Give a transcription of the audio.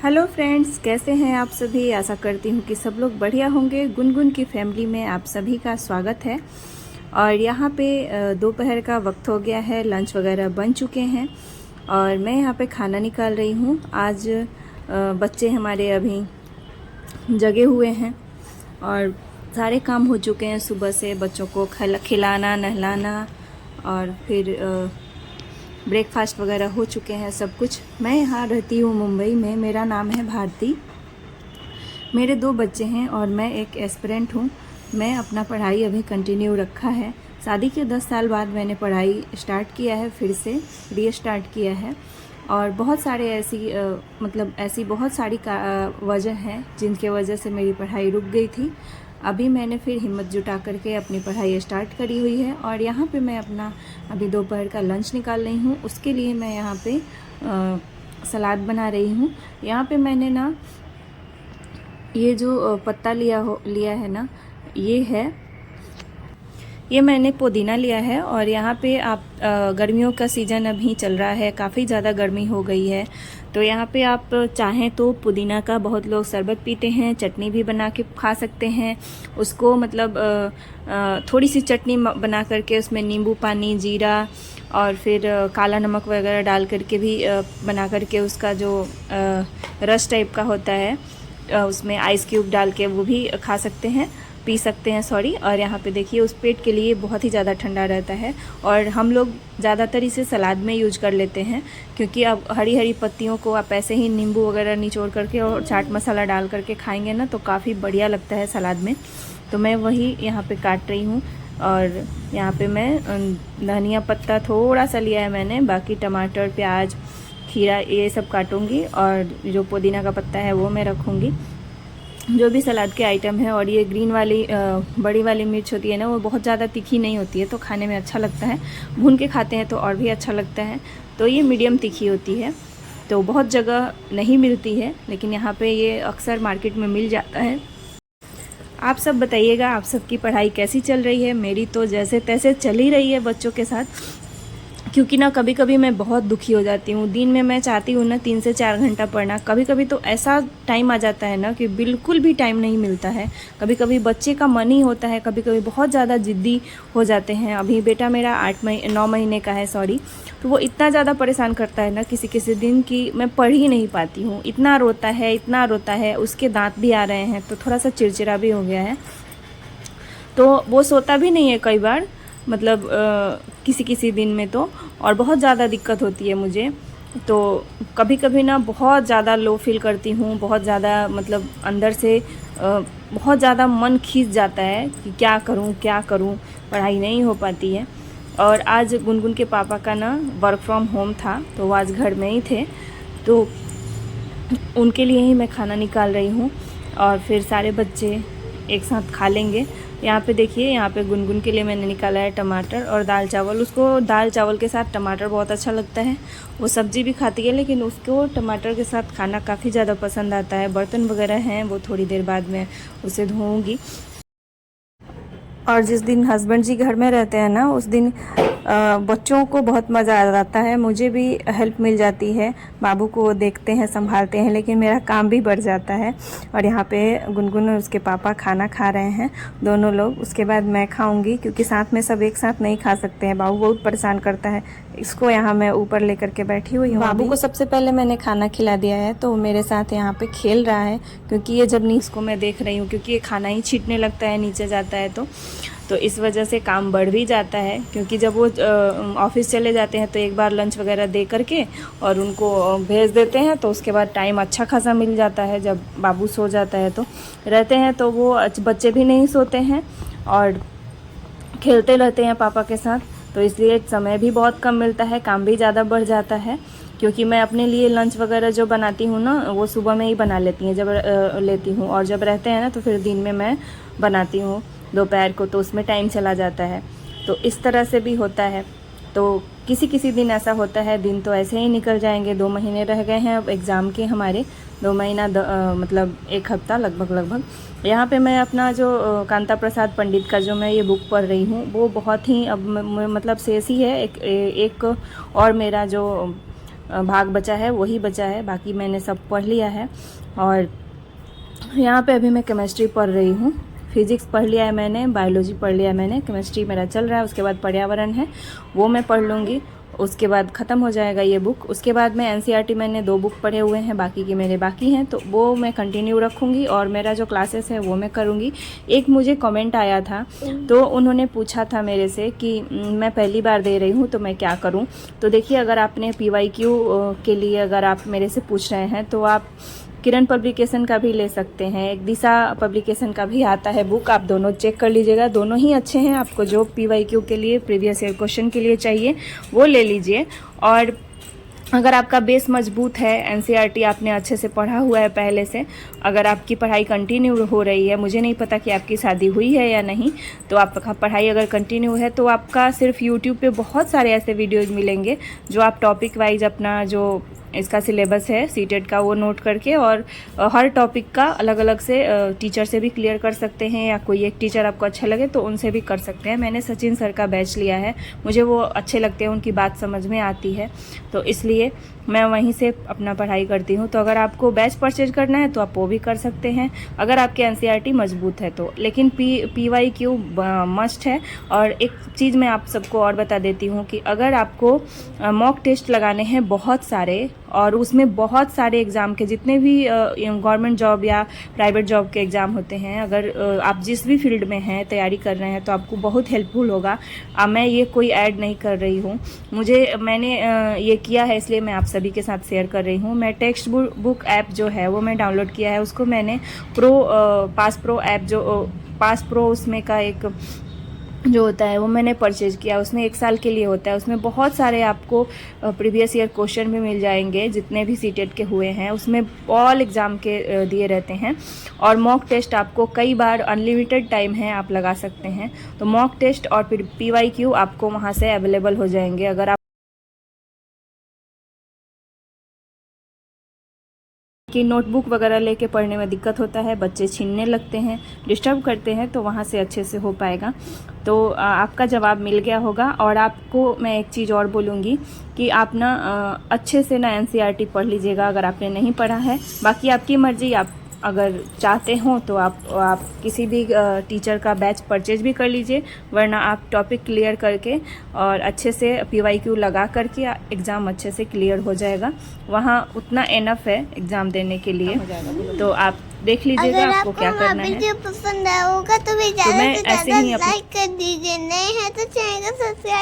Hello friends, कैसे हैं आप सभी। आशा करती हूँ कि सब लोग बढ़िया होंगे। गुनगुन की फैमिली में आप सभी का स्वागत है। और यहाँ पे दोपहर का वक्त हो गया है, लंच वगैरह बन चुके हैं और मैं यहाँ पे खाना निकाल रही हूँ। आज बच्चे हमारे अभी जगे हुए हैं और सारे काम हो चुके हैं सुबह से। बच्चों को खिलाना नहलाना और फिर ब्रेकफास्ट वगैरह हो चुके हैं सब कुछ। मैं यहाँ रहती हूँ मुंबई में। मेरा नाम है भारती। मेरे 2 बच्चे हैं और मैं एक एस्पिरेंट हूँ। मैं अपना पढ़ाई अभी कंटिन्यू रखा है। शादी के 10 साल बाद मैंने पढ़ाई स्टार्ट किया है, फिर से रीस्टार्ट किया है। और बहुत सारे ऐसी बहुत सारी वजह हैं जिनके वजह से मेरी पढ़ाई रुक गई थी। अभी मैंने फिर हिम्मत जुटा करके अपनी पढ़ाई स्टार्ट करी हुई है और यहाँ पे मैं अपना अभी दोपहर का लंच निकाल रही हूँ। उसके लिए मैं यहाँ पे सलाद बना रही हूँ। यहाँ पे मैंने ना ये जो पत्ता लिया है ना, ये मैंने पुदीना लिया है। और यहाँ पे आप गर्मियों का सीज़न अभी चल रहा है, काफ़ी ज़्यादा गर्मी हो गई है, तो यहाँ पे आप चाहें तो पुदीना का बहुत लोग शरबत पीते हैं, चटनी भी बना के खा सकते हैं उसको। थोड़ी सी चटनी बना करके उसमें नींबू पानी, जीरा और फिर काला नमक वगैरह डाल करके भी बना करके उसका जो रस टाइप का होता है उसमें आइस क्यूब डाल के वो भी खा सकते हैं, पी सकते हैं सॉरी। और यहाँ पे देखिए उस पेट के लिए बहुत ही ज़्यादा ठंडा रहता है और हम लोग ज़्यादातर इसे सलाद में यूज कर लेते हैं, क्योंकि अब हरी हरी पत्तियों को आप ऐसे ही नींबू वगैरह निचोड़ करके और चाट मसाला डाल करके खाएंगे ना तो काफ़ी बढ़िया लगता है सलाद में। तो मैं वही यहाँ पे काट रही हूँ और यहाँ पे मैं धनिया पत्ता थोड़ा सा लिया है मैंने, बाकी टमाटर, प्याज, खीरा ये सब काटूँगी और जो पुदीना का पत्ता है वो मैं रखूँगी, जो भी सलाद के आइटम है। और ये ग्रीन वाली बड़ी वाली मिर्च होती है ना, वो बहुत ज़्यादा तीखी नहीं होती है तो खाने में अच्छा लगता है। भून के खाते हैं तो और भी अच्छा लगता है। तो ये मीडियम तीखी होती है, तो बहुत जगह नहीं मिलती है, लेकिन यहाँ पे ये अक्सर मार्केट में मिल जाता है। आप सब बताइएगा, आप सबकी पढ़ाई कैसी चल रही है। मेरी तो जैसे तैसे चल ही रही है बच्चों के साथ, क्योंकि ना कभी कभी मैं बहुत दुखी हो जाती हूँ। दिन में मैं चाहती हूँ ना 3 से 4 घंटा पढ़ना, कभी कभी तो ऐसा टाइम आ जाता है ना कि बिल्कुल भी टाइम नहीं मिलता है। कभी कभी बच्चे का मन ही होता है, कभी कभी बहुत ज़्यादा ज़िद्दी हो जाते हैं। अभी बेटा मेरा 9 महीने का है सॉरी, तो वो इतना ज़्यादा परेशान करता है ना किसी किसी दिन कि मैं पढ़ ही नहीं पाती हूँ। इतना रोता है। उसके दांत भी आ रहे हैं तो थोड़ा सा चिड़चिड़ा भी हो गया है, तो वो सोता भी नहीं है कई बार, किसी किसी दिन में तो। और बहुत ज़्यादा दिक्कत होती है मुझे, तो कभी कभी ना बहुत ज़्यादा लो फील करती हूँ, बहुत ज़्यादा अंदर से बहुत ज़्यादा मन खींच जाता है कि क्या करूँ, पढ़ाई नहीं हो पाती है। और आज गुनगुन के पापा का ना वर्क फ्रॉम होम था, तो वो आज घर में ही थे, तो उनके लिए ही मैं खाना निकाल रही हूँ और फिर सारे बच्चे एक साथ खा लेंगे। यहाँ पे देखिए, यहाँ पे गुनगुन के लिए मैंने निकाला है टमाटर और दाल चावल। उसको दाल चावल के साथ टमाटर बहुत अच्छा लगता है। वो सब्ज़ी भी खाती है, लेकिन उसको टमाटर के साथ खाना काफ़ी ज़्यादा पसंद आता है। बर्तन वगैरह हैं वो थोड़ी देर बाद में उसे धोऊँगी। और जिस दिन हस्बैंड जी घर में रहते हैं ना, उस दिन बच्चों को बहुत मज़ा आ जाता है, मुझे भी हेल्प मिल जाती है। बाबू को देखते हैं, संभालते हैं, लेकिन मेरा काम भी बढ़ जाता है। और यहाँ पे गुनगुन और उसके पापा खाना खा रहे हैं दोनों लोग। उसके बाद मैं खाऊंगी, क्योंकि साथ में सब एक साथ नहीं खा सकते हैं। बाबू बहुत परेशान करता है, इसको यहाँ मैं ऊपर लेकर के बैठी हुई हूँ। बाबू को सबसे पहले मैंने खाना खिला दिया है, तो मेरे साथ यहाँ पे खेल रहा है, क्योंकि ये जब नीचे को मैं देख रही हूँ, क्योंकि ये खाना ही छींटने लगता है नीचे जाता है, तो इस वजह से काम बढ़ भी जाता है। क्योंकि जब वो ऑफिस चले जाते हैं तो एक बार लंच वगैरह दे करके और उनको भेज देते हैं, तो उसके बाद टाइम अच्छा खासा मिल जाता है। जब बाबू सो जाता है तो रहते हैं, तो वो बच्चे भी नहीं सोते हैं और खेलते रहते हैं पापा के साथ, तो इसलिए समय भी बहुत कम मिलता है, काम भी ज़्यादा बढ़ जाता है। क्योंकि मैं अपने लिए लंच वगैरह जो बनाती हूँ ना, वो सुबह में ही बना लेती हैं जब लेती हूँ, और जब रहते हैं ना तो फिर दिन में मैं बनाती हूँ दोपहर को, तो उसमें टाइम चला जाता है। तो इस तरह से भी होता है। तो किसी किसी दिन ऐसा होता है, दिन तो ऐसे ही निकल जाएंगे। 2 महीने रह गए हैं अब एग्ज़ाम के हमारे, 2 महीना 1 हफ्ता लगभग। यहाँ पे मैं अपना जो कांता प्रसाद पंडित का जो मैं ये बुक पढ़ रही हूँ, वो बहुत ही अब शेष ही है। एक और मेरा जो भाग बचा है वही बचा है, बाकी मैंने सब पढ़ लिया है। और यहाँ पे अभी मैं केमिस्ट्री पढ़ रही हूँ। फिज़िक्स पढ़ लिया है मैंने, बायोलॉजी पढ़ लिया है मैंने, केमिस्ट्री मेरा चल रहा है। उसके बाद पर्यावरण है, वो मैं पढ़ लूँगी, उसके बाद ख़त्म हो जाएगा ये बुक। उसके बाद मैं एनसीईआरटी मैंने 2 बुक पढ़े हुए हैं, बाकी के मेरे बाकी हैं, तो वो मैं कंटिन्यू रखूँगी और मेरा जो क्लासेस है वो मैं करूँगी। एक मुझे कमेंट आया था, तो उन्होंने पूछा था मेरे से कि मैं पहली बार दे रही हूँ तो मैं क्या करूँ। तो देखिए, अगर आपने PYQ के लिए अगर आप मेरे से पूछ रहे हैं तो आप किरण पब्लिकेशन का भी ले सकते हैं, एक दिशा पब्लिकेशन का भी आता है बुक, आप दोनों चेक कर लीजिएगा, दोनों ही अच्छे हैं। आपको जो PYQ के लिए प्रीवियस ईयर क्वेश्चन के लिए चाहिए वो ले लीजिए। और अगर आपका बेस मजबूत है, एनसीईआरटी आपने अच्छे से पढ़ा हुआ है पहले से, अगर आपकी पढ़ाई कंटिन्यू हो रही है, मुझे नहीं पता कि आपकी शादी हुई है या नहीं, तो आपका पढ़ाई अगर कंटिन्यू है तो आपका सिर्फ यूट्यूब पे बहुत सारे ऐसे वीडियोज़ मिलेंगे जो आप टॉपिक वाइज अपना जो इसका सिलेबस है सीटेट का वो नोट करके और हर टॉपिक का अलग अलग से टीचर से भी क्लियर कर सकते हैं, या कोई एक टीचर आपको अच्छा लगे तो उनसे भी कर सकते हैं। मैंने सचिन सर का बैच लिया है, मुझे वो अच्छे लगते हैं, उनकी बात समझ में आती है, तो इसलिए मैं वहीं से अपना पढ़ाई करती हूँ। तो अगर आपको बैच परचेज करना है तो आप वो भी कर सकते हैं, अगर आपके एनसीईआरटी मजबूत है तो। लेकिन PYQ मस्ट है। और एक चीज़ मैं आप सबको और बता देती हूँ कि अगर आपको मॉक टेस्ट लगाने हैं बहुत सारे, और उसमें बहुत सारे एग्ज़ाम के जितने भी गवर्नमेंट जॉब या प्राइवेट जॉब के एग्ज़ाम होते हैं, अगर आप जिस भी फील्ड में हैं तैयारी कर रहे हैं तो आपको बहुत हेल्पफुल होगा। मैं ये कोई ऐड नहीं कर रही हूँ, मैंने ये किया है इसलिए मैं आप सभी के साथ शेयर कर रही हूँ। मैं टेक्स्ट बुक ऐप जो है वो मैं डाउनलोड किया है, उसको मैंने पास प्रो ऐप जो पास प्रो उसमें का एक जो होता है वो मैंने परचेज किया, उसमें 1 साल के लिए होता है। उसमें बहुत सारे आपको प्रीवियस ईयर क्वेश्चन भी मिल जाएंगे, जितने भी सीटेट के हुए हैं उसमें ऑल एग्ज़ाम के दिए रहते हैं। और मॉक टेस्ट आपको कई बार अनलिमिटेड टाइम है, आप लगा सकते हैं। तो मॉक टेस्ट और फिर PYQ आपको वहाँ से अवेलेबल हो जाएंगे। अगर कि नोटबुक वगैरह लेके पढ़ने में दिक्कत होता है, बच्चे छीनने लगते हैं, डिस्टर्ब करते हैं, तो वहाँ से अच्छे से हो पाएगा। तो आपका जवाब मिल गया होगा। और आपको मैं एक चीज़ और बोलूँगी कि आप ना अच्छे से ना एनसीईआरटी पढ़ लीजिएगा अगर आपने नहीं पढ़ा है। बाकी आपकी मर्ज़ी, आप अगर चाहते हो तो आप किसी भी टीचर का बैच परचेज भी कर लीजिए, वरना आप टॉपिक क्लियर करके और अच्छे से PYQ लगा करके एग्ज़ाम अच्छे से क्लियर हो जाएगा। वहाँ उतना एनफ है एग्ज़ाम देने के लिए, तो आप देख लीजिएगा आपको क्या करना है। वीडियो पसंद आया होगा तो मैं ऐसे ही लाइक कर दीजिए, नए हैं तो चैनल को सब्सक्राइब